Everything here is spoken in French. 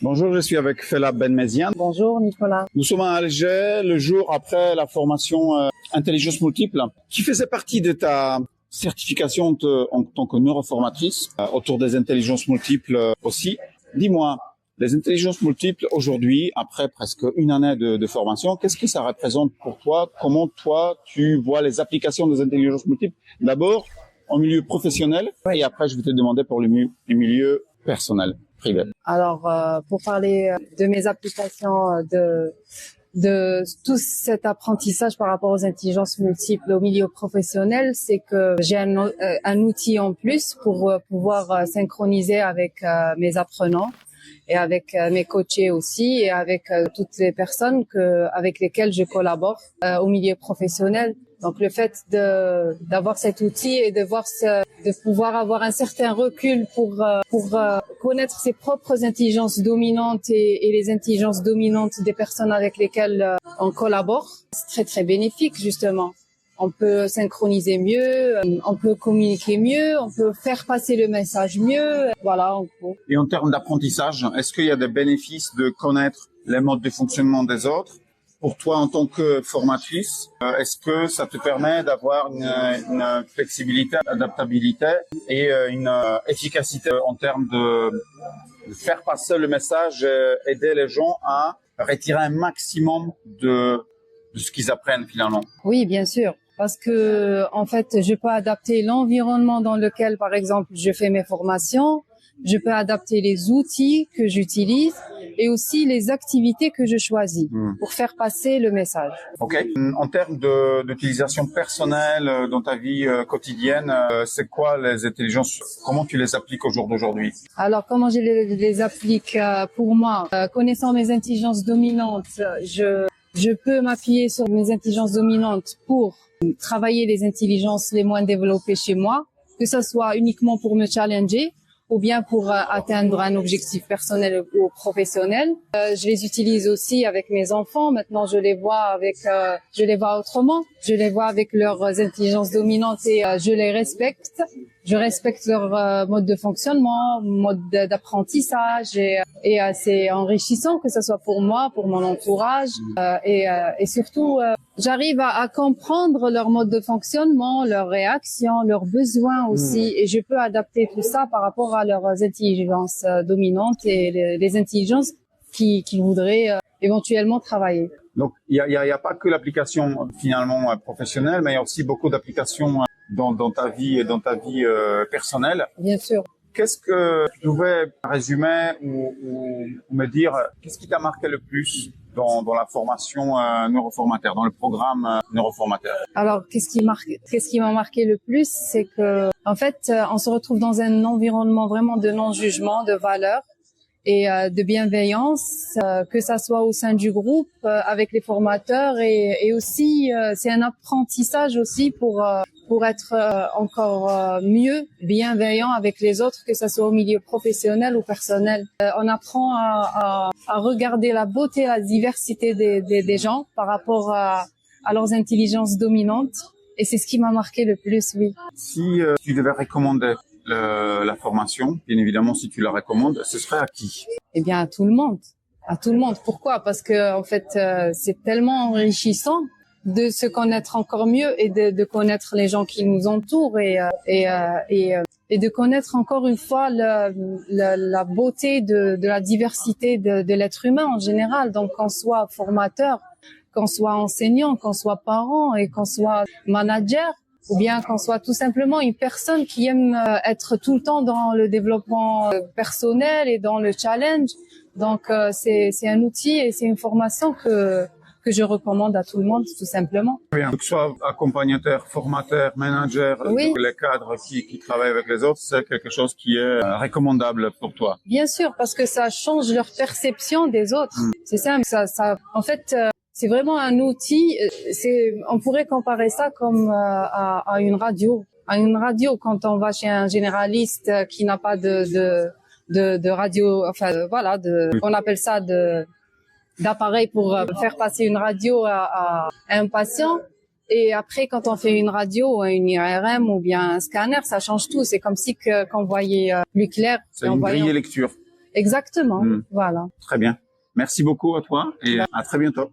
Bonjour, je suis avec Fela Benmeziane. Bonjour Nicolas. Nous sommes à Alger, le jour après la formation Intelligence Multiple, qui faisait partie de ta certification en tant que neuroformatrice, autour des intelligences multiples aussi. Dis-moi, les intelligences multiples aujourd'hui, après presque une année de formation, qu'est-ce que ça représente pour toi? Comment toi, tu vois les applications des intelligences multiples? D'abord, en milieu professionnel, et après, je vais te demander pour le milieu personnel, privé. Alors, pour parler de mes applications, de tout cet apprentissage par rapport aux intelligences multiples au milieu professionnel, c'est que j'ai un outil en plus pour pouvoir synchroniser avec mes apprenants et avec mes coachés aussi et avec toutes les personnes avec lesquelles je collabore au milieu professionnel. Donc le fait d'avoir cet outil et de pouvoir avoir un certain recul pour connaître ses propres intelligences dominantes et les intelligences dominantes des personnes avec lesquelles on collabore, c'est très très bénéfique justement. On peut synchroniser mieux, on peut communiquer mieux, on peut faire passer le message mieux. Voilà, en gros. Et en termes d'apprentissage, est-ce qu'il y a des bénéfices de connaître les modes de fonctionnement des autres? Pour toi, en tant que formatrice, est-ce que ça te permet d'avoir une flexibilité, adaptabilité et une efficacité en termes de faire passer le message, aider les gens à retirer un maximum de ce qu'ils apprennent finalement? Oui, bien sûr. Parce que, en fait, je peux adapter l'environnement dans lequel, par exemple, je fais mes formations. Je peux adapter les outils que j'utilise et aussi les activités que je choisis pour faire passer le message. Ok. En termes d'utilisation personnelle dans ta vie quotidienne, c'est quoi les intelligences? Comment tu les appliques au jour d'aujourd'hui? Alors, comment je les applique pour moi? Connaissant mes intelligences dominantes, je peux m'appuyer sur mes intelligences dominantes pour travailler les intelligences les moins développées chez moi, que ce soit uniquement pour me challenger ou bien pour atteindre un objectif personnel ou professionnel. Je les utilise aussi avec mes enfants. Maintenant, je les vois autrement. Je les vois avec leurs intelligences dominantes et je les respecte. Je respecte leur mode de fonctionnement, mode d'apprentissage et c'est enrichissant que ce soit pour moi, pour mon entourage et surtout j'arrive à comprendre leur mode de fonctionnement, leurs réactions, leurs besoins aussi et je peux adapter tout ça par rapport à leurs intelligences dominantes et les intelligences qui voudraient éventuellement travailler. Donc il y a pas que l'application finalement professionnelle, mais il y a aussi beaucoup d'applications dans ta vie personnelle. Bien sûr. Qu'est-ce que tu pouvais résumer ou me dire, qu'est-ce qui t'a marqué le plus dans la formation neuroformateur, dans le programme neuroformateur? Alors, qu'est-ce qui m'a marqué le plus, c'est que, en fait, on se retrouve dans un environnement vraiment de non-jugement, de valeur et de bienveillance, que ça soit au sein du groupe, avec les formateurs et aussi, c'est un apprentissage aussi pour être encore mieux bienveillant avec les autres, que ça soit au milieu professionnel ou personnel. On apprend à regarder la beauté, la diversité des gens par rapport à leurs intelligences dominantes. Et c'est ce qui m'a marqué le plus, oui. Si tu devais recommander la formation, bien évidemment, si tu la recommandes, ce serait à qui? Eh bien, à tout le monde. À tout le monde. Pourquoi? Parce que, en fait, c'est tellement enrichissant de se connaître encore mieux et de connaître les gens qui nous entourent et de connaître encore une fois la beauté de la diversité de l'être humain en général. Donc, qu'on soit formateur, qu'on soit enseignant, qu'on soit parent et qu'on soit manager, ou bien qu'on soit tout simplement une personne qui aime être tout le temps dans le développement personnel et dans le challenge. Donc, c'est un outil et c'est une formation que je recommande à tout le monde, tout simplement. Que ce soit accompagnateur, formateur, manager, oui. Les cadres qui travaillent avec les autres, c'est quelque chose qui est recommandable pour toi. Bien sûr, parce que ça change leur perception des autres. C'est simple, en fait, c'est vraiment un outil. On pourrait comparer ça comme à une radio. À une radio, quand on va chez un généraliste qui n'a pas de radio, enfin voilà, on appelle ça d'appareil pour faire passer une radio à un patient. Et après, quand on fait une radio, une IRM ou bien un scanner, ça change tout. C'est comme si qu'on voyait plus clair. C'est une grille lecture. Exactement. Voilà. Très bien. Merci beaucoup à toi et à très bientôt.